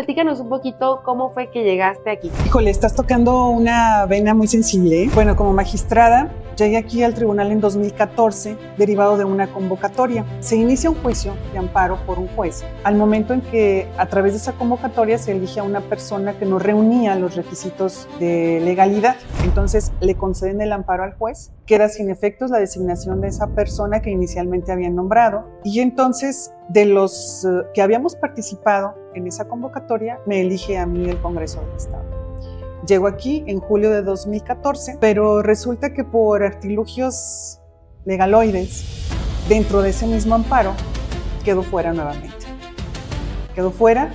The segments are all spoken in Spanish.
Platícanos un poquito cómo fue que llegaste aquí. Híjole, estás tocando una vena muy sensible. Bueno, como magistrada, llegué aquí al tribunal en 2014, derivado de una convocatoria. Se inicia un juicio de amparo por un juez. Al momento en que, a través de esa convocatoria, se elige a una persona que no reunía los requisitos de legalidad. Entonces, le conceden el amparo al juez. Queda sin efectos la designación de esa persona que inicialmente habían nombrado. Y entonces, de los que habíamos participado en esa convocatoria, me elige a mí el Congreso del Estado. Llego aquí en julio de 2014, pero resulta que por artilugios legaloides, dentro de ese mismo amparo, quedo fuera nuevamente. Quedo fuera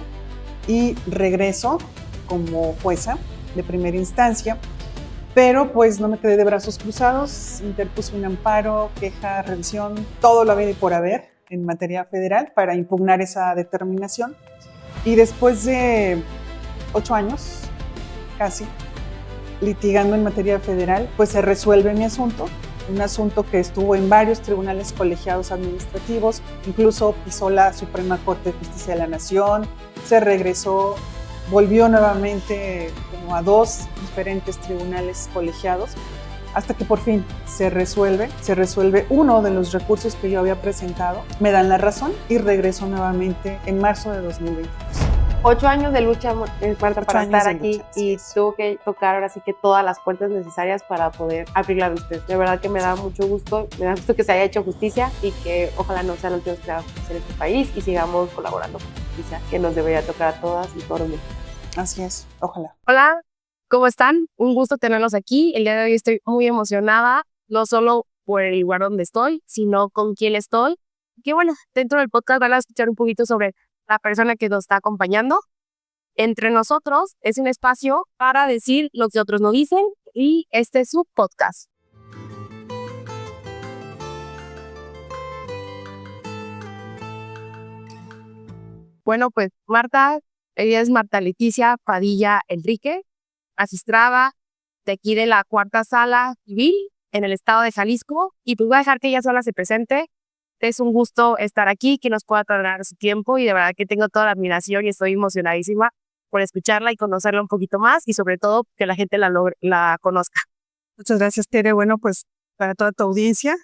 y regreso como jueza de primera instancia, pero pues no me quedé de brazos cruzados, interpuse un amparo, queja, revisión, todo lo habido y por haber en materia federal para impugnar esa determinación. Y después de 8 años, casi, litigando en materia federal, pues se resuelve mi asunto, un asunto que estuvo en varios tribunales colegiados administrativos, incluso pisó la Suprema Corte de Justicia de la Nación, se regresó, volvió nuevamente como a 2 diferentes tribunales colegiados, hasta que por fin se resuelve uno de los recursos que yo había presentado, me dan la razón y regreso nuevamente en marzo de 2022. 8 años de lucha, Marta, para estar aquí y tuvo que tocar ahora sí que todas las puertas necesarias para poder abrirla de usted. De verdad que me da mucho gusto, que se haya hecho justicia y que ojalá no sean los últimos que hagamos en este país y sigamos colaborando con justicia, que nos debería tocar a todas y todos los mexicanos. Así es, ojalá. Hola, ¿cómo están? Un gusto tenerlos aquí. El día de hoy estoy muy emocionada, no solo por el lugar donde estoy, sino con quién estoy. Que bueno, dentro del podcast van a escuchar un poquito sobre la persona que nos está acompañando. Entre nosotros es un espacio para decir lo que otros no dicen y este es su podcast. Bueno, pues Marta, ella es Marta Leticia Padilla Enrique, magistrada de aquí de la Cuarta Sala Civil en el estado de Jalisco, y pues voy a dejar que ella sola se presente. Es un gusto estar aquí, que nos pueda tratar su tiempo, y de verdad que tengo toda la admiración y estoy emocionadísima por escucharla y conocerla un poquito más, y sobre todo que la gente la conozca. Muchas gracias, Tere. Bueno, pues para toda tu audiencia,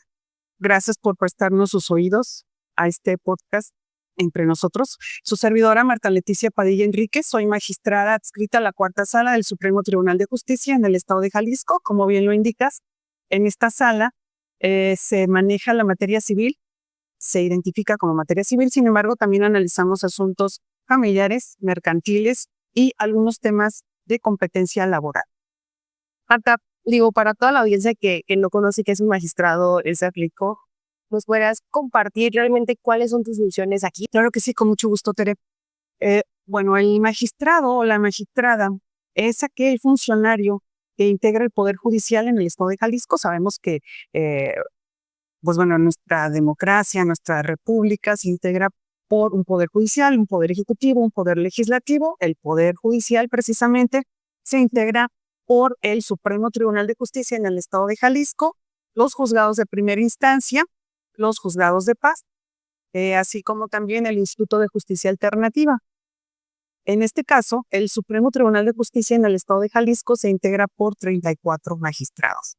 gracias por prestarnos sus oídos a este podcast entre nosotros. Su servidora, Marta Leticia Padilla Enríquez, soy magistrada adscrita a la Cuarta Sala del Supremo Tribunal de Justicia en el estado de Jalisco. Como bien lo indicas, en esta sala se maneja la materia civil, se identifica como materia civil, sin embargo, también analizamos asuntos familiares, mercantiles y algunos temas de competencia laboral. Marta, digo, para toda la audiencia que no conoce que es un magistrado, ese aplicó, ¿nos podrías compartir realmente cuáles son tus funciones aquí? Claro que sí, con mucho gusto, Tere. Bueno, el magistrado o la magistrada es aquel funcionario que integra el Poder Judicial en el estado de Jalisco. Sabemos que, pues bueno, nuestra democracia, nuestra república se integra por un Poder Judicial, un Poder Ejecutivo, un Poder Legislativo. El Poder Judicial, precisamente, se integra por el Supremo Tribunal de Justicia en el estado de Jalisco, los juzgados de primera instancia, los juzgados de paz, así como también el Instituto de Justicia Alternativa. En este caso, el Supremo Tribunal de Justicia en el estado de Jalisco se integra por 34 magistrados.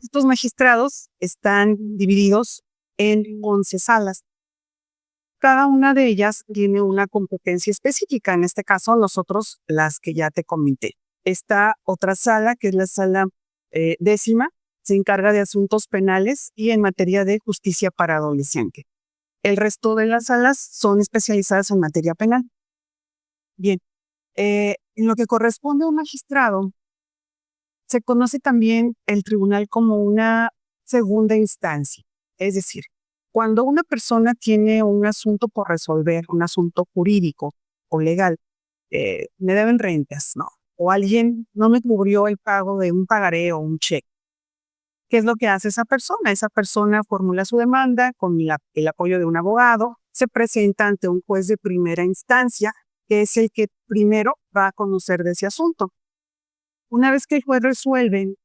Estos magistrados están divididos en 11 salas. Cada una de ellas tiene una competencia específica, en este caso nosotros las que ya te comenté. Esta otra sala, que es la sala 10ª, se encarga de asuntos penales y en materia de justicia para adolescente. El resto de las salas son especializadas en materia penal. Bien, en lo que corresponde a un magistrado, se conoce también el tribunal como una segunda instancia. Es decir, cuando una persona tiene un asunto por resolver, un asunto jurídico o legal, me deben rentas, ¿no? O alguien no me cubrió el pago de un pagaré o un cheque. ¿Qué es lo que hace esa persona? Esa persona formula su demanda con el apoyo de un abogado, se presenta ante un juez de primera instancia, que es el que primero va a conocer de ese asunto. Una vez que el juez resuelve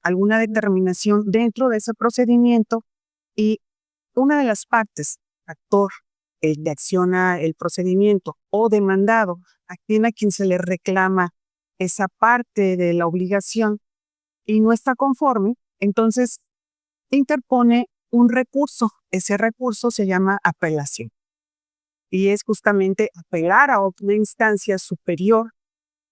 alguna determinación dentro de ese procedimiento y una de las partes, actor el que acciona el procedimiento o demandado, a quien se le reclama esa parte de la obligación y no está conforme, entonces interpone un recurso. Ese recurso se llama apelación y es justamente apelar a otra instancia superior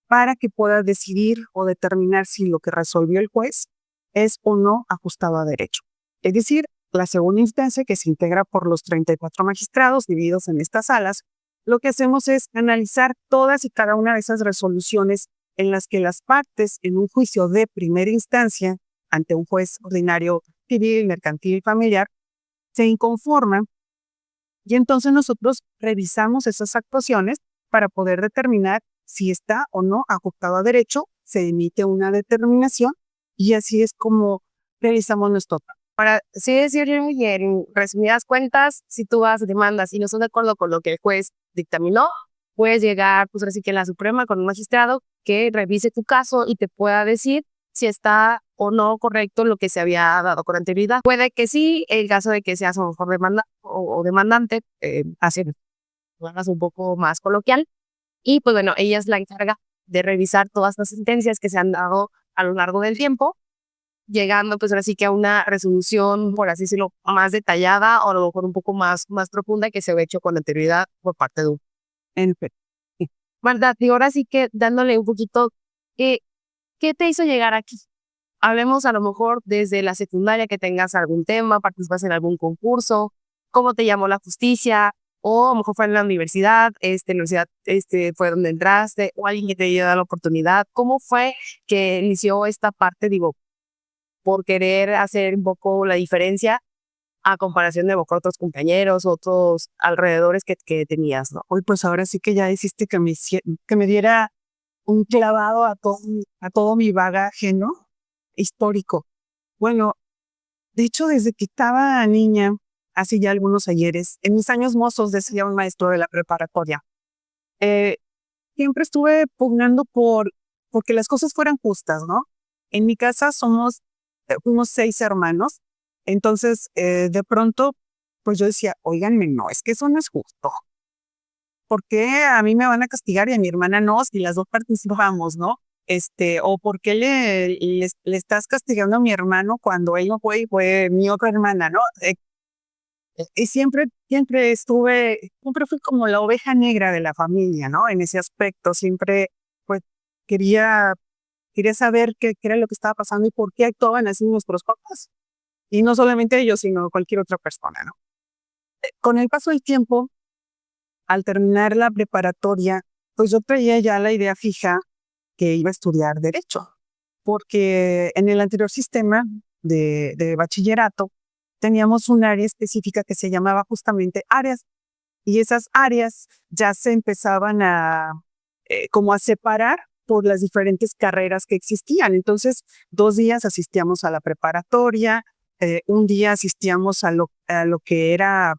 para que pueda decidir o determinar si lo que resolvió el juez es o no ajustado a derecho. Es decir, la segunda instancia, que se integra por los 34 magistrados divididos en estas salas, lo que hacemos es analizar todas y cada una de esas resoluciones en las que las partes en un juicio de primera instancia ante un juez ordinario civil, mercantil y familiar se inconforman y entonces nosotros revisamos esas actuaciones para poder determinar si está o no ajustado a derecho, se emite una determinación y así es como realizamos nuestro trabajo. Para así decirlo y en resumidas cuentas, si tú vas, demandas y no estás de acuerdo con lo que el juez dictaminó, puedes llegar, pues así que en la Suprema con un magistrado que revise tu caso y te pueda decir si está o no correcto lo que se había dado con anterioridad. Puede que sí, el caso de que seas a lo mejor o demandante, así hagas un poco más coloquial. Y pues bueno, ella es la encarga de revisar todas las sentencias que se han dado a lo largo del tiempo, llegando pues ahora sí que a una resolución, por así decirlo, más detallada o a lo mejor un poco más profunda que se ha hecho con anterioridad por parte de un. En fe- Verdad, y ahora sí que dándole un poquito, ¿qué, qué te hizo llegar aquí? Hablemos a lo mejor desde la secundaria que tengas algún tema, participas en algún concurso, cómo te llamó la justicia, o a lo mejor fue en la universidad fue donde entraste, o alguien que te dio la oportunidad. ¿Cómo fue que inició esta parte, digo, por querer hacer un poco la diferencia a comparación de otros compañeros, otros alrededores que tenías, ¿no? Hoy pues ahora sí que ya hiciste que me diera un clavado a todo mi bagaje, ¿no? Histórico. Bueno, de hecho, desde que estaba niña, hace ya algunos ayeres, en mis años mozos, decía un maestro de la preparatoria, eh, siempre estuve pugnando porque las cosas fueran justas, ¿no? En mi casa somos unos 6 hermanos, entonces de pronto, pues yo decía, óiganme, no, es que eso no es justo. ¿Por qué a mí me van a castigar y a mi hermana no, si las dos participamos, ¿no? O por qué le estás castigando a mi hermano cuando él no fue y fue mi otra hermana, ¿no? Y siempre fui como la oveja negra de la familia, ¿no? En ese aspecto, siempre, pues, quería, quería saber qué era lo que estaba pasando y por qué actuaban así nuestros papás. Y no solamente ellos, sino cualquier otra persona, ¿no? Con el paso del tiempo, al terminar la preparatoria, pues yo traía ya la idea fija que iba a estudiar derecho, porque en el anterior sistema de bachillerato teníamos un área específica que se llamaba justamente áreas y esas áreas ya se empezaban como a separar por las diferentes carreras que existían. Entonces, 2 días asistíamos a la preparatoria, un día asistíamos a lo que era,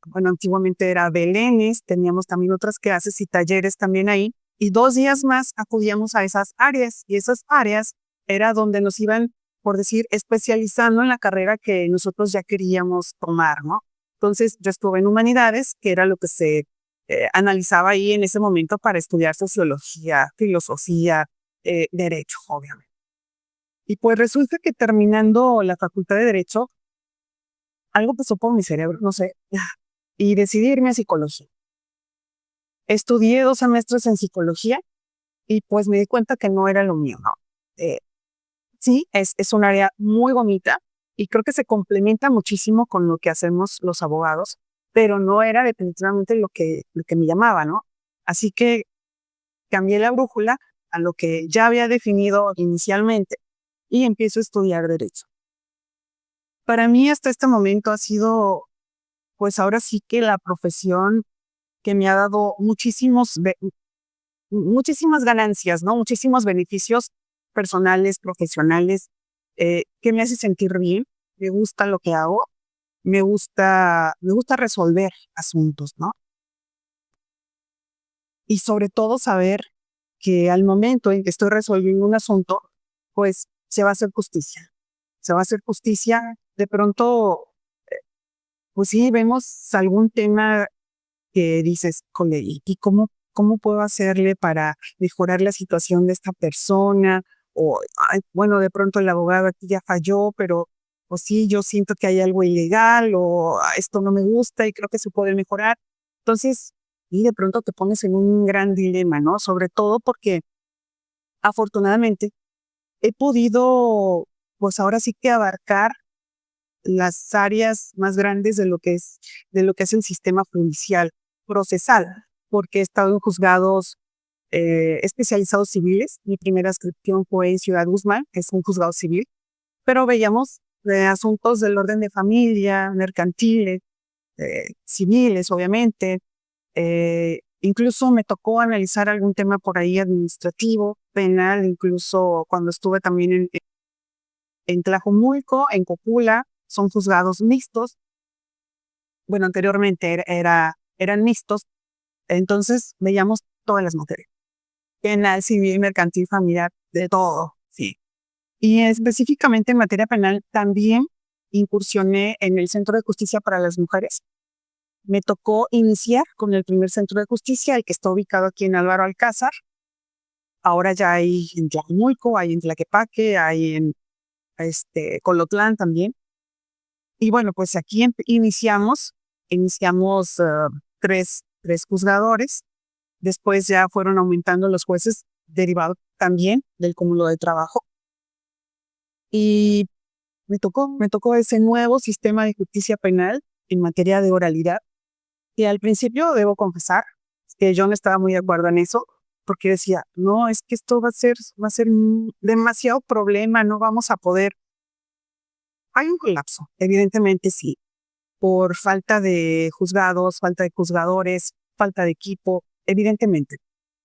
bueno, antiguamente era Belénes, teníamos también otras clases y talleres también ahí, y 2 días más acudíamos a esas áreas, y esas áreas era donde nos iban, por decir, especializando en la carrera que nosotros ya queríamos tomar, ¿no? Entonces, yo estuve en humanidades, que era lo que se analizaba ahí en ese momento para estudiar sociología, filosofía, derecho, obviamente. Y pues resulta que terminando la facultad de derecho, algo pasó por mi cerebro, no sé, y decidí irme a psicología. Estudié 2 semestres en psicología y pues me di cuenta que no era lo mío, ¿no? Sí, es un área muy bonita y creo que se complementa muchísimo con lo que hacemos los abogados, pero no era definitivamente lo que me llamaba, ¿no? Así que cambié la brújula a lo que ya había definido inicialmente y empiezo a estudiar derecho. Para mí hasta este momento ha sido, pues ahora sí que la profesión que me ha dado muchísimas ganancias, ¿no? Muchísimos beneficios personales, profesionales, que me hace sentir bien. Me gusta lo que hago, me gusta resolver asuntos, ¿no? Y sobre todo saber que al momento en que estoy resolviendo un asunto, pues se va a hacer justicia. Se va a hacer justicia. De pronto, pues sí, vemos algún tema que dices, "Cole, ¿y cómo puedo hacerle para mejorar la situación de esta persona?" O, "Ay, bueno, de pronto el abogado aquí ya falló, pero o sí, yo siento que hay algo ilegal o esto no me gusta y creo que se puede mejorar." Entonces, y de pronto te pones en un gran dilema, ¿no? Sobre todo porque afortunadamente he podido, pues ahora sí que abarcar las áreas más grandes de lo que es el sistema judicial procesal, porque he estado en juzgados especializados civiles. Mi primera inscripción fue en Ciudad Guzmán, que es un juzgado civil, pero veíamos asuntos del orden de familia, mercantiles, civiles, obviamente. Incluso me tocó analizar algún tema por ahí administrativo, penal, incluso cuando estuve también en Tlajomulco, en Copula, son juzgados mixtos. Bueno, anteriormente eran mixtos, entonces veíamos todas las materias, penal, civil, mercantil, familiar, de todo, sí. Y específicamente en materia penal también incursioné en el Centro de Justicia para las Mujeres. Me tocó iniciar con el primer centro de justicia, el que está ubicado aquí en Álvaro Alcázar. Ahora ya hay en Tlajomulco, hay en Tlaquepaque, hay en Colotlán también. Y bueno, pues aquí iniciamos tres juzgadores. Después ya fueron aumentando los jueces, derivado también del cúmulo de trabajo. Y me tocó ese nuevo sistema de justicia penal en materia de oralidad, que al principio debo confesar que yo no estaba muy de acuerdo en eso, porque decía, no, es que esto va a ser demasiado problema, no vamos a poder. Hay un colapso, evidentemente sí, por falta de juzgados, falta de juzgadores, falta de equipo, evidentemente.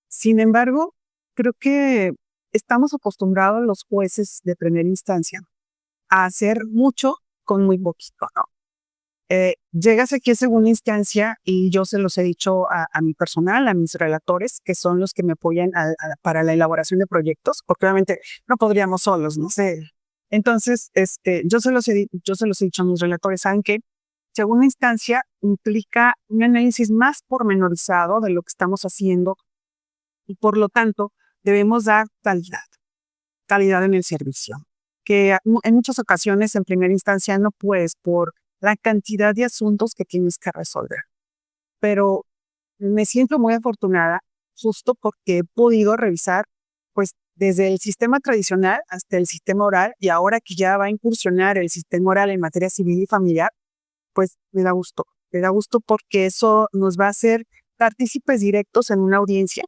Sin embargo, creo que estamos acostumbrados los jueces de primera instancia a hacer mucho con muy poquito, ¿no? Llegas aquí a segunda instancia y yo se los he dicho a mi personal, a mis relatores, que son los que me apoyan para la elaboración de proyectos, porque obviamente no podríamos solos, no sé. Entonces, yo se los he dicho a mis relatores, saben que segunda instancia implica un análisis más pormenorizado de lo que estamos haciendo y por lo tanto debemos dar calidad en el servicio, que en muchas ocasiones en primera instancia no puedes por la cantidad de asuntos que tienes que resolver. Pero me siento muy afortunada justo porque he podido revisar pues desde el sistema tradicional hasta el sistema oral, y ahora que ya va a incursionar el sistema oral en materia civil y familiar, pues me da gusto. Me da gusto porque eso nos va a hacer partícipes directos en una audiencia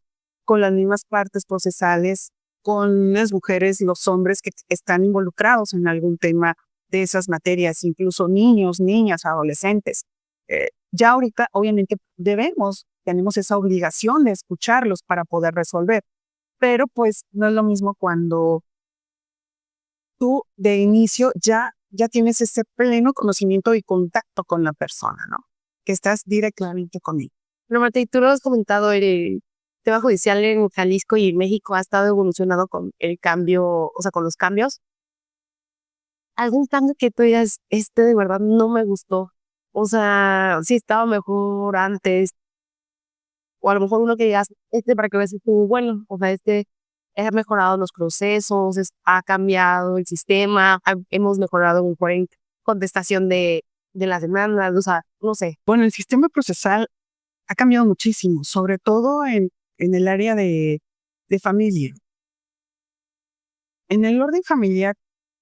con las mismas partes procesales, con las mujeres y los hombres que están involucrados en algún tema de esas materias, incluso niños, niñas, adolescentes. Ya ahorita, obviamente, tenemos esa obligación de escucharlos para poder resolver, pero pues no es lo mismo cuando tú de inicio ya tienes ese pleno conocimiento y contacto con la persona, ¿no? Que estás directamente con él. Pero Marta, y tú lo has comentado, el tema judicial en Jalisco y México ha estado evolucionando con el cambio, o sea, con los cambios. ¿Algún cambio que tú digas, de verdad no me gustó? O sea, sí estaba mejor antes, o a lo mejor uno que digas, para que veas estuvo bueno, o sea, ha mejorado los procesos, ha cambiado el sistema, hemos mejorado mejor en contestación de las demandas, o sea, no sé. Bueno, el sistema procesal ha cambiado muchísimo, sobre todo en el área de familia. En el orden familiar,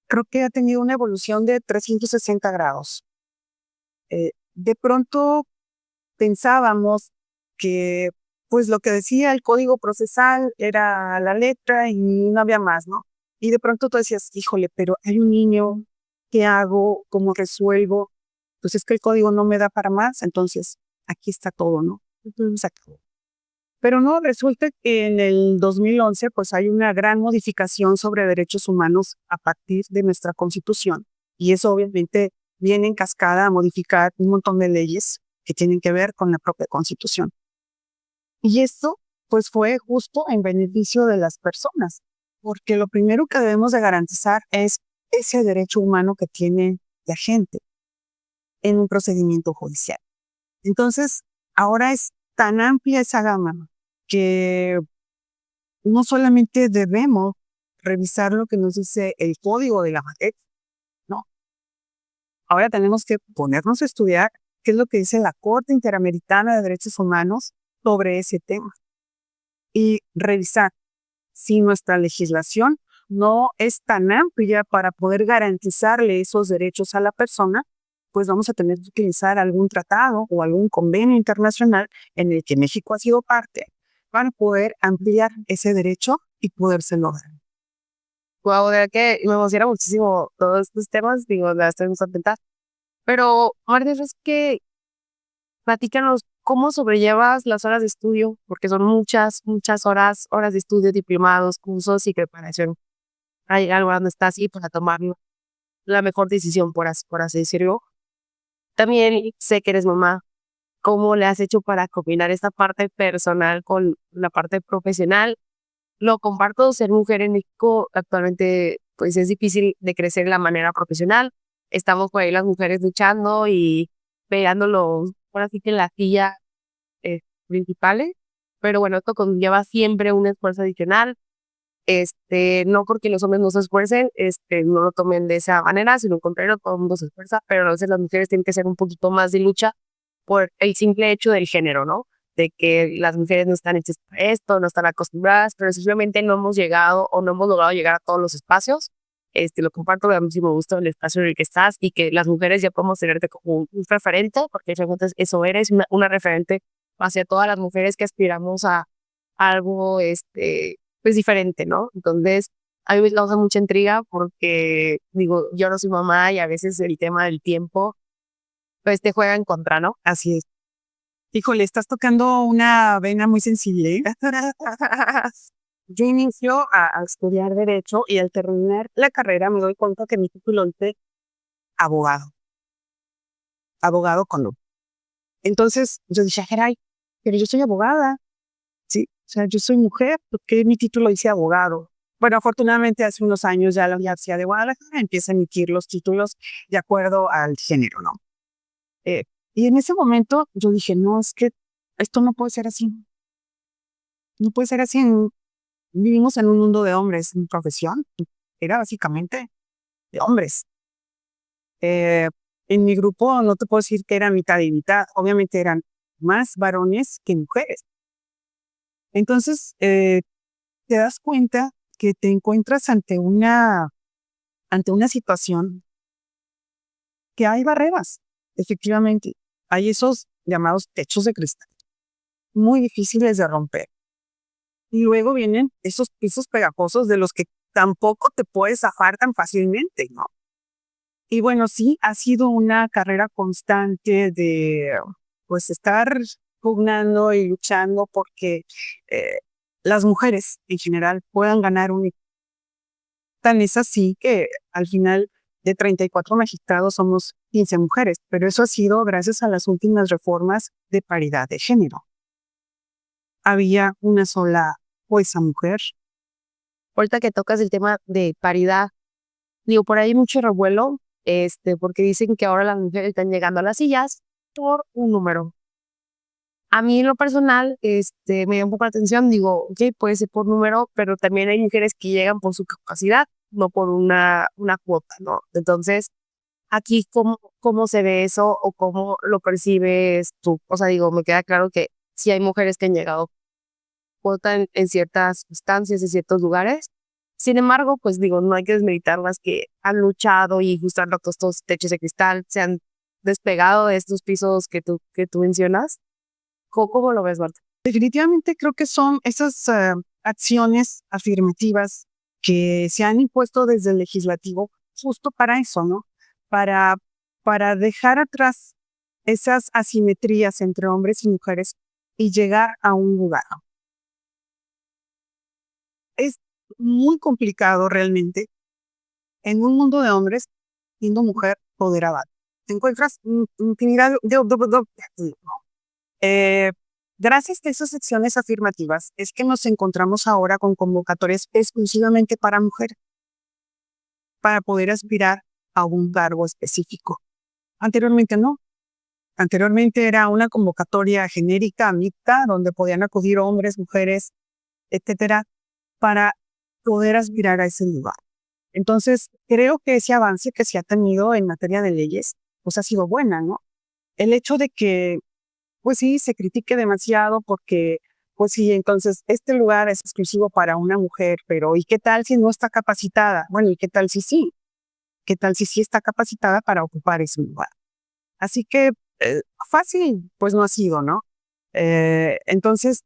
creo que ha tenido una evolución de 360 grados. De pronto pensábamos que pues lo que decía el código procesal era la letra y no había más, ¿no? Y de pronto tú decías, híjole, pero hay un niño, ¿qué hago? ¿Cómo resuelvo? Pues es que el código no me da para más, entonces aquí está todo, ¿no? Entonces, pero no, resulta que en el 2011 pues hay una gran modificación sobre derechos humanos a partir de nuestra Constitución, y eso obviamente viene en cascada a modificar un montón de leyes que tienen que ver con la propia Constitución. Y esto pues fue justo en beneficio de las personas, porque lo primero que debemos de garantizar es ese derecho humano que tiene la gente en un procedimiento judicial. Entonces, Ahora es tan amplia esa gama que no solamente debemos revisar lo que nos dice el código de la materia, no. Ahora tenemos que ponernos a estudiar qué es lo que dice la Corte Interamericana de Derechos Humanos sobre ese tema y revisar si nuestra legislación no es tan amplia para poder garantizarle esos derechos a la persona, pues vamos a tener que utilizar algún tratado o algún convenio internacional en el que México ha sido parte para poder ampliar ese derecho y podérselo dar. Wow, de verdad que me emociona muchísimo todos estos temas, digo, la estoy muy contenta. Pero, Marta, es que platícanos cómo sobrellevas las horas de estudio, porque son muchas horas de estudio, diplomados, cursos y preparación. Hay algo donde estás y para tomar la mejor decisión, por así decirlo. También sé que eres mamá. ¿Cómo le has hecho para combinar esta parte personal con la parte profesional? Lo comparto, ser mujer en México actualmente pues es difícil de crecer de la manera profesional. Estamos por ahí las mujeres luchando y peleándolo, por así que en la silla principales. Pero bueno, esto conlleva siempre un esfuerzo adicional. No porque los hombres no se esfuercen, no lo tomen de esa manera, sino al contrario, todo el mundo se esfuerza, pero a veces las mujeres tienen que hacer un poquito más de lucha por el simple hecho del género, ¿no? De que las mujeres no están hechas para esto, no están acostumbradas, pero simplemente no hemos llegado o no hemos logrado llegar a todos los espacios. Lo comparto, me da muchísimo gusto el espacio en el que estás y que las mujeres ya podemos tenerte como un referente, porque realmente eso eres, una referente hacia todas las mujeres que aspiramos a algo, pues diferente, ¿no? Entonces, a mí me causa mucha intriga porque, digo, yo no soy mamá y a veces el tema del tiempo, pues te juega en contra, ¿no? Así es. Híjole, estás tocando una vena muy sensible, ¿eh? Yo inicio a estudiar Derecho y al terminar la carrera me doy cuenta que mi título dice abogado. Abogado con U. Entonces yo dije, "Ay, pero yo soy abogada, ¿sí? O sea, yo soy mujer, ¿por qué mi título dice abogado?" Bueno, afortunadamente hace unos años ya la Universidad de Guadalajara empieza a emitir los títulos de acuerdo al género, ¿no? Y en ese momento yo dije, no, es que esto no puede ser así. No puede ser así. Vivimos en un mundo de hombres. Mi profesión era básicamente de hombres. En mi grupo no te puedo decir que era mitad y mitad. Obviamente eran más varones que mujeres. Entonces, te das cuenta que te encuentras ante una situación que hay barreras. Efectivamente, hay esos llamados techos de cristal muy difíciles de romper. Y luego vienen esos pisos pegajosos de los que tampoco te puedes zafar tan fácilmente, ¿no? Y bueno, sí, ha sido una carrera constante de, pues, estar pugnando y luchando porque las mujeres en general puedan ganar un... Tan es así que al final de 34 magistrados somos 15 mujeres, pero eso ha sido gracias a las últimas reformas de paridad de género. Había una sola jueza mujer. Ahorita que tocas el tema de paridad, digo, por ahí hay mucho revuelo, porque dicen que ahora las mujeres están llegando a las sillas por un número. A mí en lo personal, me da un poco la atención, digo, ok, puede ser por número, pero también hay mujeres que llegan por su capacidad, no por una cuota, ¿no? Entonces, aquí, ¿cómo se ve eso o cómo lo percibes tú? O sea, digo, me queda claro que sí hay mujeres que han llegado cuota en ciertas instancias, en ciertos lugares. Sin embargo, pues digo, no hay que desmeritar las que han luchado y justo han roto estos techos de cristal, se han despegado de estos pisos que tú mencionas. ¿Cómo lo ves, Marta? Definitivamente creo que son esas acciones afirmativas que se han impuesto desde el legislativo justo para eso, ¿no? Para, para dejar atrás esas asimetrías entre hombres y mujeres y llegar a un lugar. Es muy complicado realmente en un mundo de hombres, siendo mujer, poder avanzar. Te encuentras infinidad de... Gracias a esas acciones afirmativas es que nos encontramos ahora con convocatorias exclusivamente para mujeres, para poder aspirar a un cargo específico. Anteriormente no. Anteriormente era una convocatoria genérica, mixta, donde podían acudir hombres, mujeres, etcétera, para poder aspirar a ese lugar. Entonces, creo que ese avance que se ha tenido en materia de leyes, pues ha sido buena, ¿no? El hecho de que, pues sí, se critique demasiado porque, pues sí, entonces este lugar es exclusivo para una mujer, pero ¿y qué tal si no está capacitada? Bueno, ¿y qué tal si sí? ¿Qué tal si sí está capacitada para ocupar ese lugar? Así que fácil, pues no ha sido, ¿no? Entonces,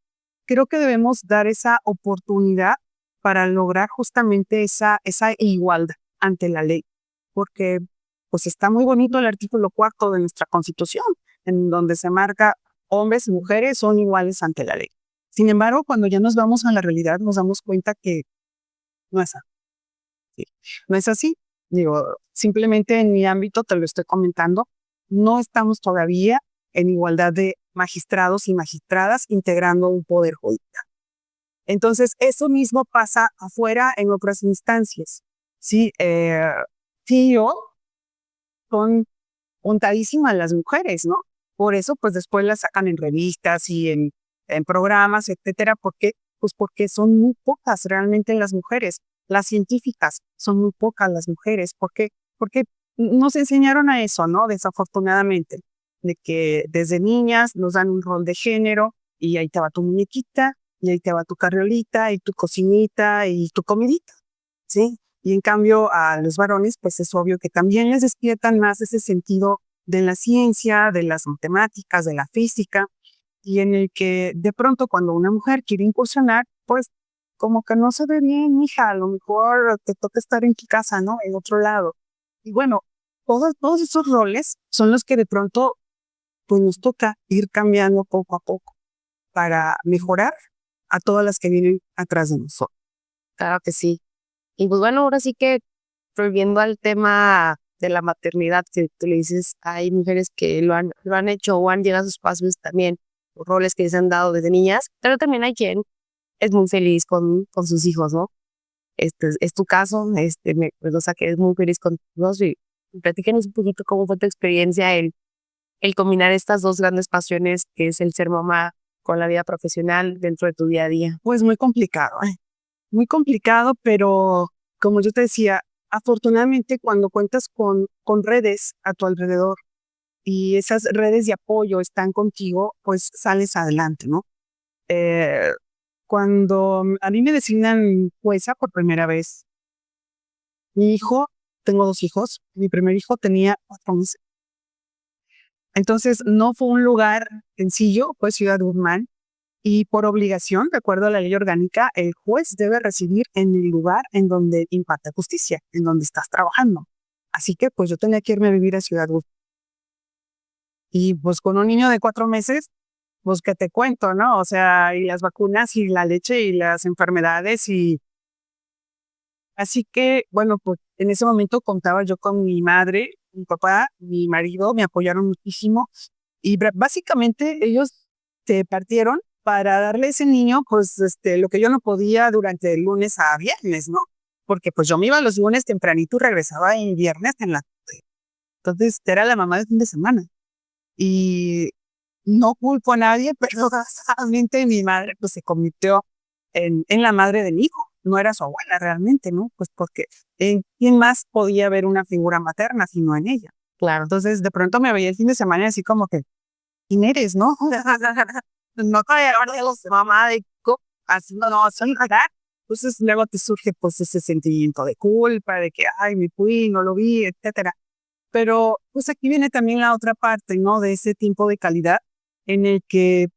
creo que debemos dar esa oportunidad para lograr justamente esa igualdad ante la ley, porque pues está muy bonito el artículo 4 de nuestra Constitución, en donde se marca hombres y mujeres son iguales ante la ley. Sin embargo, cuando ya nos vamos a la realidad, nos damos cuenta que no es así. No es así. Digo, simplemente en mi ámbito te lo estoy comentando, no estamos todavía en igualdad de magistrados y magistradas integrando un poder judicial. Entonces, eso mismo pasa afuera en otras instancias. Sí, yo son contadísimas las mujeres, ¿no? Por eso, pues después las sacan en revistas y en programas, etcétera. ¿Por qué? Pues porque son muy pocas realmente las mujeres. Las científicas son muy pocas las mujeres. ¿Por qué? Porque nos enseñaron a eso, ¿no? Desafortunadamente, de que desde niñas nos dan un rol de género y ahí te va tu muñequita, y ahí te va tu carriolita, y tu cocinita, y tu comidita, ¿sí? Y en cambio a los varones, pues es obvio que también les despiertan más ese sentido de la ciencia, de las matemáticas, de la física, y en el que de pronto cuando una mujer quiere incursionar, pues como que no se ve bien, hija, a lo mejor te toca estar en tu casa, ¿no? En otro lado. Y bueno, todos esos roles son los que de pronto pues nos toca ir cambiando poco a poco para mejorar a todas las que vienen atrás de nosotros. Claro que sí. Y pues bueno, ahora sí que volviendo al tema de la maternidad, que tú le dices, hay mujeres que lo han hecho o han llegado a sus pasos también, los roles que les han dado desde niñas, pero también hay quien es muy feliz con sus hijos, ¿no? Este es tu caso, o sea, que es muy feliz con tus hijos y platícanos un poquito cómo fue tu experiencia el combinar estas dos grandes pasiones, que es el ser mamá con la vida profesional dentro de tu día a día. Pues muy complicado, muy complicado, pero como yo te decía, afortunadamente cuando cuentas con redes a tu alrededor y esas redes de apoyo están contigo, pues sales adelante, ¿no? Eh, Cuando a mí me designan jueza por primera vez, mi hijo, tengo 2 hijos, mi primer hijo tenía 4 meses. Entonces no fue un lugar sencillo, fue Ciudad Guzmán, y por obligación, de acuerdo a la ley orgánica, el juez debe residir en el lugar en donde imparte justicia, en donde estás trabajando. Así que pues yo tenía que irme a vivir a Ciudad Guzmán. Y pues con un niño de 4 meses, pues que te cuento, ¿no? O sea, y las vacunas y la leche y las enfermedades y así que, bueno, pues en ese momento contaba yo con mi madre, mi papá, mi marido, me apoyaron muchísimo y básicamente ellos se partieron para darle a ese niño, pues, lo que yo no podía durante el lunes a viernes, ¿no? Porque pues yo me iba los lunes tempranito y regresaba el viernes en la tarde. Entonces, era la mamá de fin de semana. Y no culpo a nadie, pero desgraciadamente mi madre pues se convirtió en la madre de mi hijo. No era su abuela realmente, ¿no? Pues porque ¿en quién más podía haber una figura materna sino en ella? Claro. Entonces de pronto me veía el fin de semana así como que, ¿quién eres, no? No te voy a hablar de los mamá de así no, son nada. Entonces luego te surge pues ese sentimiento de culpa, de que, ay, me fui, no lo vi, etcétera. Pero pues aquí viene también la otra parte, ¿no? De ese tiempo de calidad en el que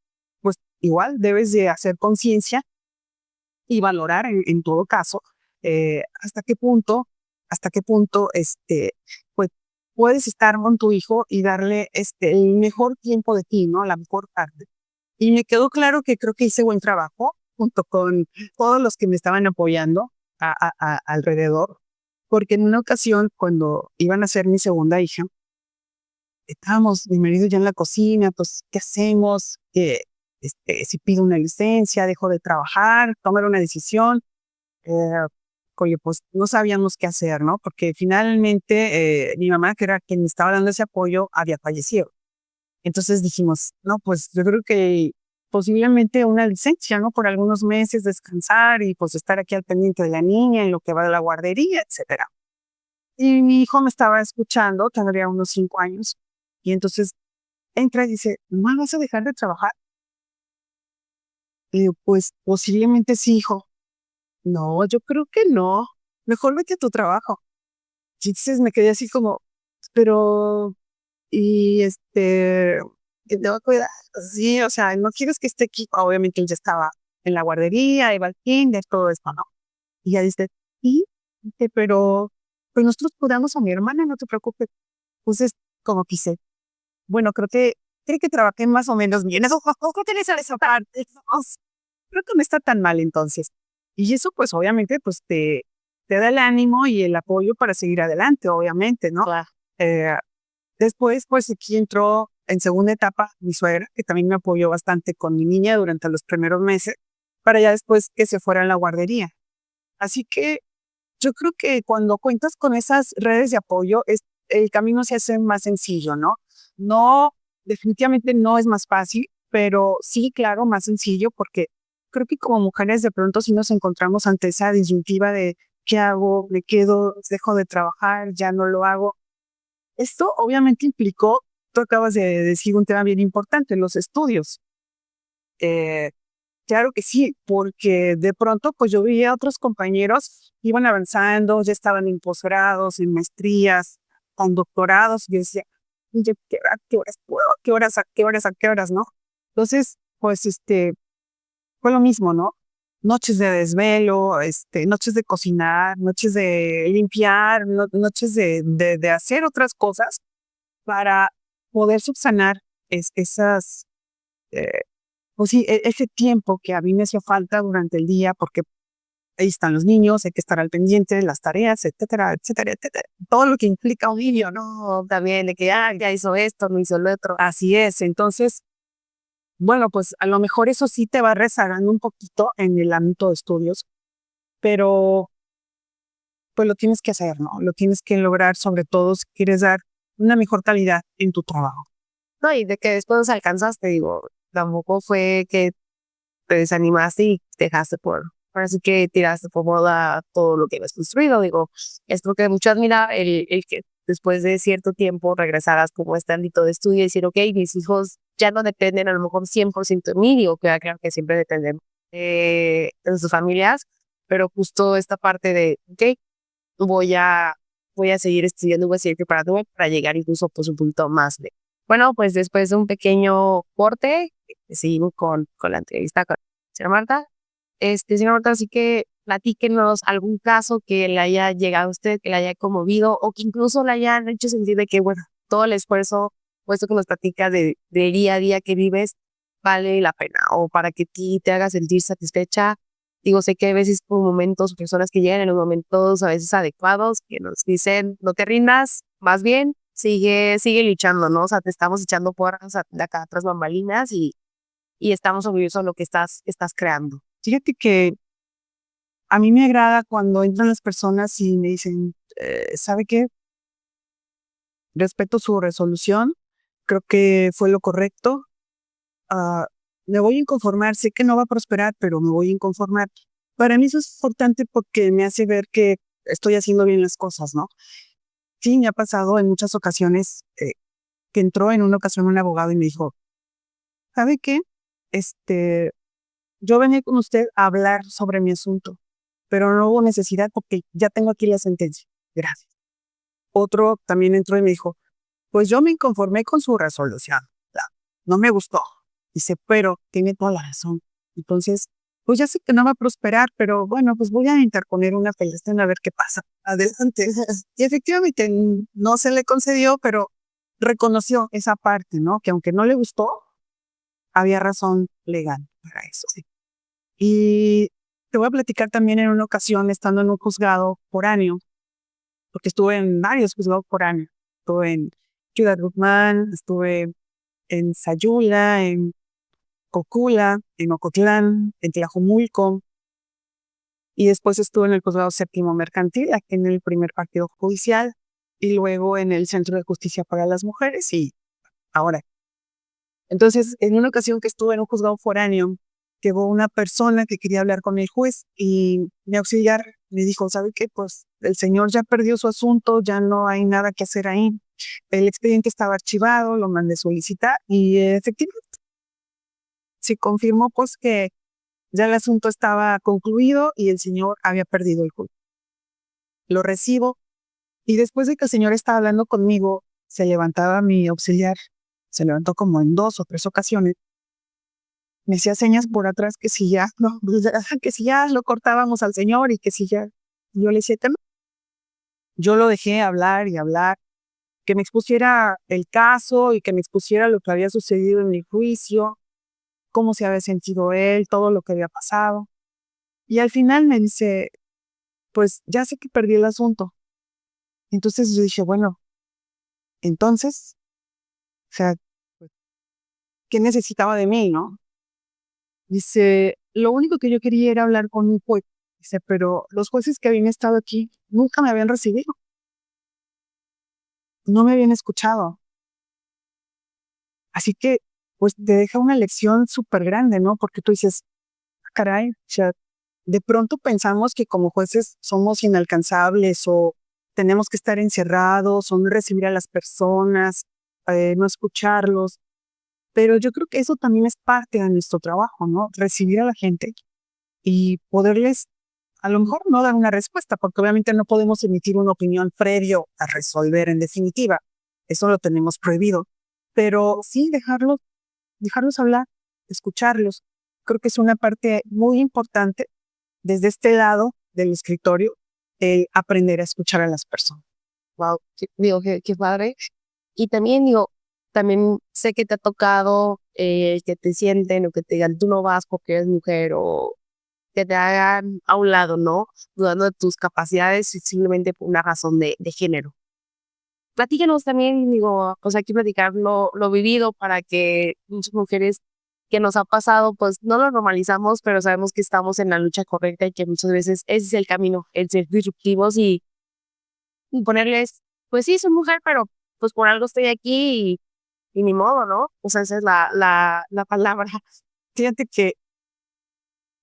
pues igual debes de hacer conciencia y valorar en todo caso hasta qué punto pues puedes estar con tu hijo y darle el mejor tiempo de ti, ¿no? La mejor parte. Y me quedó claro que creo que hice buen trabajo junto con todos los que me estaban apoyando alrededor, porque en una ocasión cuando iban a ser mi segunda hija, estábamos mi marido ya en la cocina, pues, ¿qué hacemos? Si pido una licencia, dejo de trabajar, tomar una decisión. Eh, Oye, pues no sabíamos qué hacer, ¿no? Porque finalmente mi mamá, que era quien me estaba dando ese apoyo, había fallecido. Entonces dijimos, no, pues yo creo que posiblemente una licencia, ¿no? Por algunos meses descansar y pues estar aquí al pendiente de la niña en lo que va a la guardería, etcétera. Y mi hijo me estaba escuchando, tendría unos 5 años, y entonces entra y dice, ¿no vas a dejar de trabajar? Y digo, pues posiblemente sí, hijo. No, yo creo que no. Mejor vete a tu trabajo. Y entonces me quedé así como, pero, y ¿quién te va a cuidar? Sí, o sea, no quieres que esté aquí. Obviamente él ya estaba en la guardería, iba al kinder, todo esto, ¿no? Y ya dice, sí, dice, pero, pues nosotros cuidamos a mi hermana, no te preocupes. Entonces, como quise, bueno, creo que trabajé más o menos bien. Eso, ¿cómo tienes esa parte? No, creo que no está tan mal entonces. Y eso, pues, obviamente, pues, te da el ánimo y el apoyo para seguir adelante, obviamente, ¿no? Claro. Eh, Después, pues, aquí entró en segunda etapa mi suegra, que también me apoyó bastante con mi niña durante los primeros meses, para ya después que se fuera a la guardería. Así que yo creo que cuando cuentas con esas redes de apoyo, el camino se hace más sencillo, ¿no? No, definitivamente no es más fácil, pero sí, claro, más sencillo, porque creo que como mujeres de pronto sí nos encontramos ante esa disyuntiva de ¿qué hago? ¿Me quedo? ¿Dejo de trabajar? ¿Ya no lo hago? Esto obviamente implicó, tú acabas de decir un tema bien importante, los estudios. Eh, Claro que sí, porque de pronto pues yo veía a otros compañeros iban avanzando, ya estaban en posgrados, en maestrías, con doctorados, y yo decía, oye, ¿qué horas puedo? ¿Qué horas? ¿A qué horas? ¿A qué horas? ¿No? Entonces, pues fue lo mismo, ¿no? Noches de desvelo, noches de cocinar, noches de limpiar, noches de hacer otras cosas para poder subsanar esas, eh, pues sí, ese tiempo que a mí me hacía falta durante el día, porque ahí están los niños, hay que estar al pendiente de las tareas, etcétera, etcétera, etcétera. Todo lo que implica un niño, ¿no? También de que ya hizo esto, no hizo lo otro. Así es. Entonces, bueno, pues a lo mejor eso sí te va rezagando un poquito en el ámbito de estudios, pero pues lo tienes que hacer, ¿no? Lo tienes que lograr, sobre todo si quieres dar una mejor calidad en tu trabajo. No, y de que después nos alcanzaste, digo, tampoco fue que te desanimaste y dejaste ahora sí que tiraste por boda todo lo que habías construido, digo, es lo que mucho admira el que después de cierto tiempo regresaras como este ámbito de estudio y decir, ok, mis hijos ya no dependen a lo mejor 100% de mí, digo, queda claro que siempre dependen de sus familias, pero justo esta parte de, ok, voy a, voy a seguir estudiando, voy a seguir preparándome para llegar incluso pues un punto más de. Bueno, pues después de un pequeño corte, seguimos con la entrevista con la señora Marta. Señora Marta, así que platíquenos algún caso que le haya llegado a usted, que le haya conmovido o que incluso le hayan hecho sentir de que, bueno, todo el esfuerzo, puesto que nos platicas de día a día que vives, vale la pena o para que ti te haga sentir satisfecha. Digo, sé que hay veces por momentos, personas que llegan en los momentos a veces adecuados, que nos dicen, no te rindas, más bien, sigue luchando, ¿no? O sea, te estamos echando porras de acá tras bambalinas y estamos orgullosos de lo que estás creando. Fíjate que a mí me agrada cuando entran las personas y me dicen, ¿sabe qué? Respeto su resolución, creo que fue lo correcto. ah, Me voy a inconformar, sé que no va a prosperar, pero me voy a inconformar. Para mí eso es importante porque me hace ver que estoy haciendo bien las cosas, ¿no? Sí, me ha pasado en muchas ocasiones que entró en una ocasión un abogado y me dijo, ¿sabe qué? Este, yo venía con usted a hablar sobre mi asunto, pero no hubo necesidad porque ya tengo aquí la sentencia. Gracias. Otro también entró y me dijo, pues yo me inconformé con su resolución. No me gustó. Dice, pero tiene toda la razón. Entonces, pues ya sé que no va a prosperar, pero bueno, pues voy a interponer una apelación a ver qué pasa. Adelante. Y efectivamente no se le concedió, pero reconoció esa parte, ¿no? Que aunque no le gustó, había razón legal para eso. Sí. Y te voy a platicar también en una ocasión, estando en un juzgado foráneo, porque estuve en varios juzgados foráneos. Estuve en Ciudad Guzmán, estuve en Sayula, en Cocula, en Ocotlán, en Tlajomulco, y después estuve en el juzgado séptimo mercantil, aquí en el primer partido judicial, y luego en el Centro de Justicia para las Mujeres, y ahora. Entonces, en una ocasión que estuve en un juzgado foráneo, llegó una persona que quería hablar con el juez y mi auxiliar me dijo, ¿sabe qué? Pues el señor ya perdió su asunto, ya no hay nada que hacer ahí. El expediente estaba archivado, lo mandé solicitar y efectivamente se confirmó pues que ya el asunto estaba concluido y el señor había perdido el juicio. Lo recibo y después de que el señor estaba hablando conmigo, se levantaba mi auxiliar, se levantó como en 2 o 3 ocasiones, me hacía señas por atrás que si ya, no, que si ya lo cortábamos al señor y que si ya, yo le decía, "Tema". Yo lo dejé hablar y hablar, que me expusiera el caso y que me expusiera lo que había sucedido en el juicio, cómo se había sentido él, todo lo que había pasado. Y al final me dice, pues ya sé que perdí el asunto. Entonces yo dije, bueno, entonces, o sea, ¿qué necesitaba de mí, no? Dice, lo único que yo quería era hablar con un juez. Dice, pero los jueces que habían estado aquí nunca me habían recibido, no me habían escuchado. Así que, pues te deja una lección súper grande, ¿no? Porque tú dices, "Ah, caray, o sea, de pronto pensamos que como jueces somos inalcanzables o tenemos que estar encerrados o no recibir a las personas, no escucharlos. Pero yo creo que eso también es parte de nuestro trabajo, ¿no? Recibir a la gente y poderles, a lo mejor no dar una respuesta, porque obviamente no podemos emitir una opinión previo a resolver en definitiva. Eso lo tenemos prohibido. Pero sí dejarlos hablar, escucharlos. Creo que es una parte muy importante desde este lado del escritorio, el aprender a escuchar a las personas. Wow, digo, qué padre. Y también digo, también sé que te ha tocado que te sienten o que te digan, tú no vas porque eres mujer o que te hagan a un lado, ¿no? Dudando de tus capacidades y simplemente por una razón de género. Platícanos también, digo, pues hay que platicar lo vivido para que muchas mujeres que nos ha pasado, pues no lo normalizamos, pero sabemos que estamos en la lucha correcta y que muchas veces ese es el camino, el ser disruptivos y ponerles, pues sí, soy mujer, pero pues por algo estoy aquí y ni modo, ¿no? O sea, esa es la palabra. Fíjate que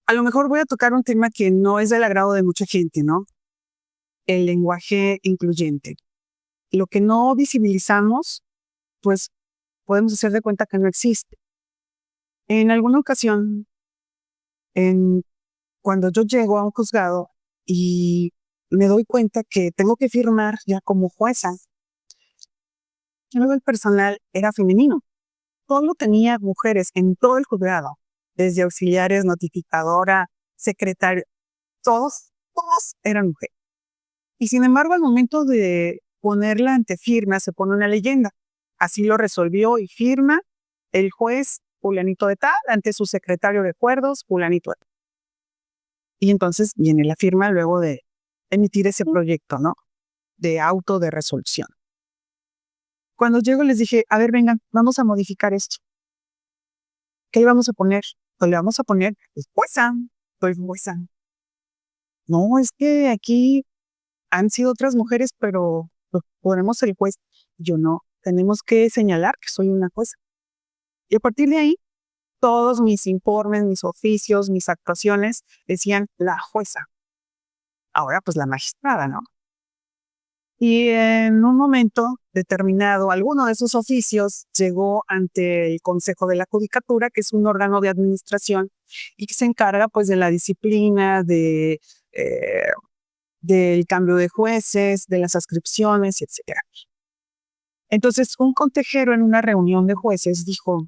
a lo mejor voy a tocar un tema que no es del agrado de mucha gente, ¿no? El lenguaje incluyente. Lo que no visibilizamos, pues podemos hacer de cuenta que no existe. En alguna ocasión, cuando yo llego a un juzgado y me doy cuenta que tengo que firmar ya como jueza, luego el personal era femenino. Solo tenía mujeres en todo el juzgado, desde auxiliares, notificadora, secretario, todos eran mujeres. Y sin embargo, al momento de ponerla ante firma, se pone una leyenda. Así lo resolvió y firma el juez fulanito de tal ante su secretario de acuerdos, fulanito de tal. Y entonces viene la firma luego de emitir ese proyecto, ¿no? De auto de resolución. Cuando llego les dije, a ver, vengan, vamos a modificar esto. ¿Qué le vamos a poner? Pues le vamos a poner, pues, jueza, pues jueza. No, es que aquí han sido otras mujeres, pero pues, ponemos el juez. Yo no, tenemos que señalar que soy una jueza. Y a partir de ahí, todos mis informes, mis oficios, mis actuaciones decían la jueza. Ahora, pues la magistrada, ¿no? Y en un momento determinado, alguno de esos oficios llegó ante el Consejo de la Judicatura, que es un órgano de administración y que se encarga pues de la disciplina, del cambio de jueces, de las adscripciones, etc. Entonces, un consejero en una reunión de jueces dijo,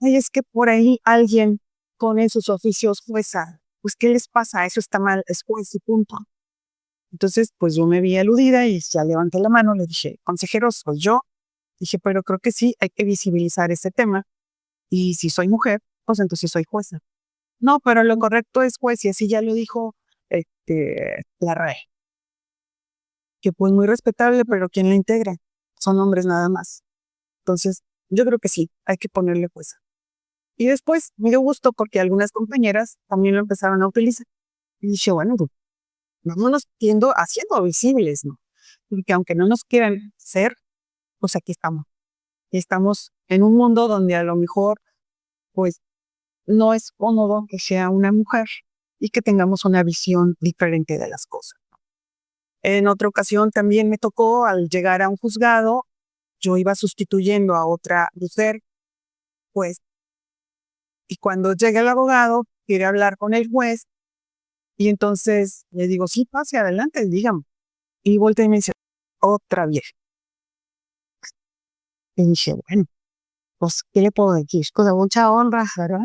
ay, es que por ahí alguien pone en sus oficios jueza. Pues, ¿qué les pasa? Eso está mal, es juez y punto. Entonces, pues yo me vi aludida y ya levanté la mano, le dije, consejero, soy yo. Dije, pero creo que sí, hay que visibilizar ese tema. Y si soy mujer, pues entonces soy jueza. No, pero lo correcto es juez y así ya lo dijo la RAE. Que pues muy respetable, pero ¿quién la integra? Son hombres nada más. Entonces, yo creo que sí, hay que ponerle jueza. Y después me dio gusto porque algunas compañeras también lo empezaron a utilizar. Y dije, bueno, pues, vámonos haciendo visibles, ¿no? Porque aunque no nos quieran ser, pues aquí estamos. Y estamos en un mundo donde a lo mejor, pues, no es cómodo que sea una mujer y que tengamos una visión diferente de las cosas. En otra ocasión también me tocó, al llegar a un juzgado, yo iba sustituyendo a otra mujer, pues, y cuando llega el abogado, quiere hablar con el juez, y entonces le digo, sí, pase adelante, dígame. Y voltea y me dice, otra vieja. Y dije, bueno, pues, ¿qué le puedo decir? Con mucha honra, ¿verdad?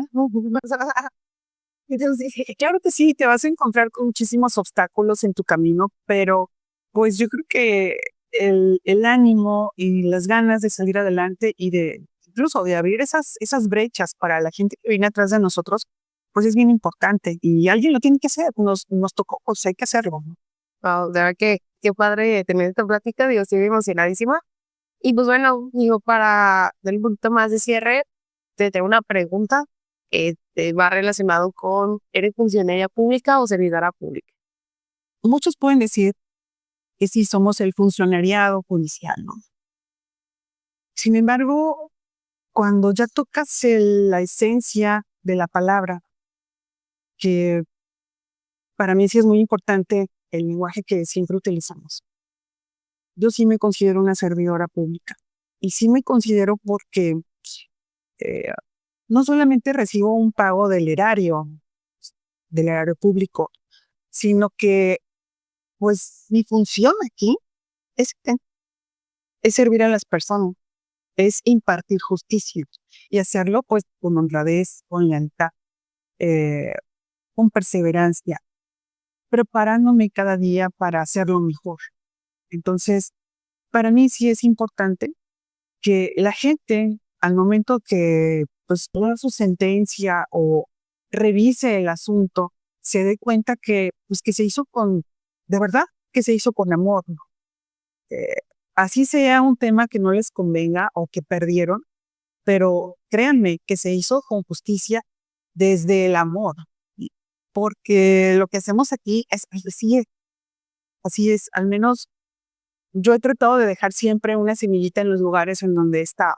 Entonces dije, claro que sí, te vas a encontrar con muchísimos obstáculos en tu camino, pero pues yo creo que el ánimo y las ganas de salir adelante y de incluso de abrir esas brechas para la gente que viene atrás de nosotros, pues es bien importante y alguien lo tiene que hacer, nos tocó, pues hay que hacerlo, ¿no? Wow, de verdad que qué padre tener esta plática, digo, estoy emocionadísima. Y pues bueno, digo, para dar un poquito más de cierre, te tengo una pregunta que va relacionado con, ¿eres funcionaria pública o servidora pública? Muchos pueden decir que sí somos el funcionariado judicial, ¿no? Sin embargo, cuando ya tocas la esencia de la palabra, que para mí sí es muy importante el lenguaje que siempre utilizamos. Yo sí me considero una servidora pública. Y sí me considero porque eh, no solamente recibo un pago del erario público, sino que pues mi función aquí es, es servir a las personas, es impartir justicia y hacerlo pues con honradez, con lealtad, eh, con perseverancia, preparándome cada día para hacerlo mejor. Entonces, para mí sí es importante que la gente, al momento que pues ponga su sentencia o revise el asunto, se dé cuenta que pues que se hizo de verdad, que se hizo con amor, ¿no? Eh, Así sea un tema que no les convenga o que perdieron, pero créanme que se hizo con justicia desde el amor, porque lo que hacemos aquí así es, al menos yo he tratado de dejar siempre una semillita en los lugares en donde he estado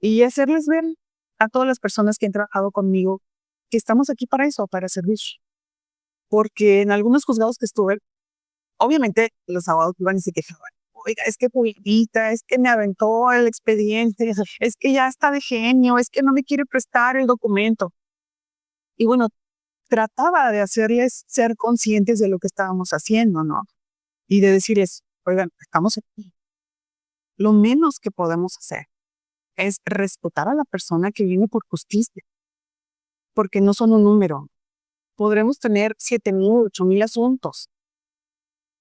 y hacerles ver a todas las personas que han trabajado conmigo que estamos aquí para eso, para servir. Porque en algunos juzgados que estuve, obviamente los abogados iban y se quejaban. Oiga, es que publicita, es que me aventó el expediente, es que ya está de genio, es que no me quiere prestar el documento. Y bueno, trataba de hacerles ser conscientes de lo que estábamos haciendo, ¿no? Y de decirles, oigan, estamos aquí. Lo menos que podemos hacer es respetar a la persona que viene por justicia, porque no son un número. Podremos tener 7,000, 8,000 asuntos,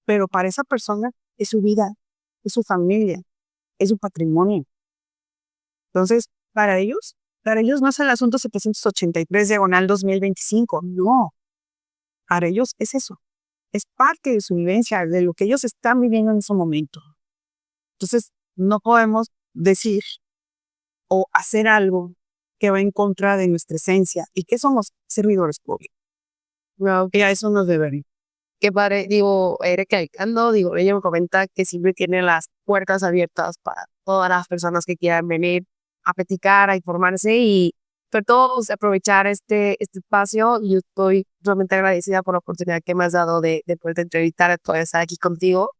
pero para esa persona es su vida, es su familia, es su patrimonio. Entonces, para ellos no es el asunto 783 diagonal 2025, no. Para ellos es eso, es parte de su vivencia, de lo que ellos están viviendo en ese momento. Entonces, no podemos decir o hacer algo que va en contra de nuestra esencia y que somos servidores públicos. Wow, Y a eso nos debería. qué padre, digo, Erika Alcando, digo, ella me comenta que siempre tiene las puertas abiertas para todas las personas que quieran venir a platicar, a informarse y sobre todo pues, aprovechar este espacio. Yo estoy realmente agradecida por la oportunidad que me has dado de poder entrevistar, de poder estar aquí contigo.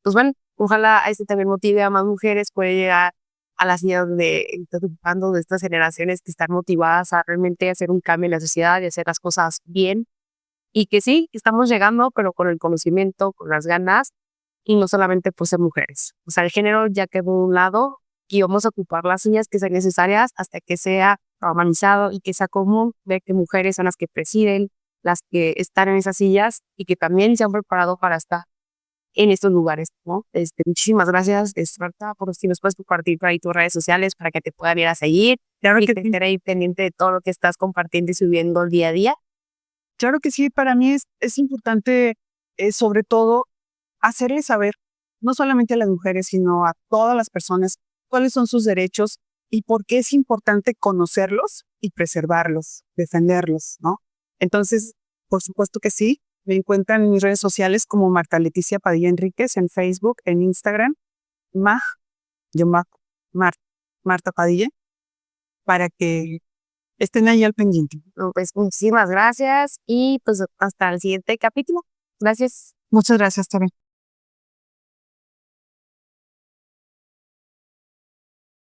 Pues bueno, ojalá también motive a más mujeres, puede llegar a las ideas de estás ocupando de estas generaciones que están motivadas a realmente hacer un cambio en la sociedad y hacer las cosas bien. Y que sí, estamos llegando, pero con el conocimiento, con las ganas, y no solamente por ser mujeres. O sea, el género ya quedó de un lado y vamos a ocupar las sillas que sean necesarias hasta que sea normalizado y que sea común ver que mujeres son las que presiden, las que están en esas sillas y que también se han preparado para estar en estos lugares, ¿no? Muchísimas gracias, Marta, por si nos puedes compartir por ahí tus redes sociales para que te puedan ir a seguir Claro y que que sí. estén ahí pendiente de todo lo que estás compartiendo y subiendo el día a día. Claro que sí, para mí es importante, sobre todo, hacerles saber, no solamente a las mujeres, sino a todas las personas, cuáles son sus derechos y por qué es importante conocerlos y preservarlos, defenderlos, ¿no? Entonces, por supuesto que sí, me encuentran en mis redes sociales como Marta Leticia Padilla Enríquez, en Facebook, en Instagram, Mag, yo Mag, Marta. Marta Padilla, para que estén ahí al pendiente. Pues muchísimas gracias y pues hasta el siguiente capítulo. Gracias. Muchas gracias también.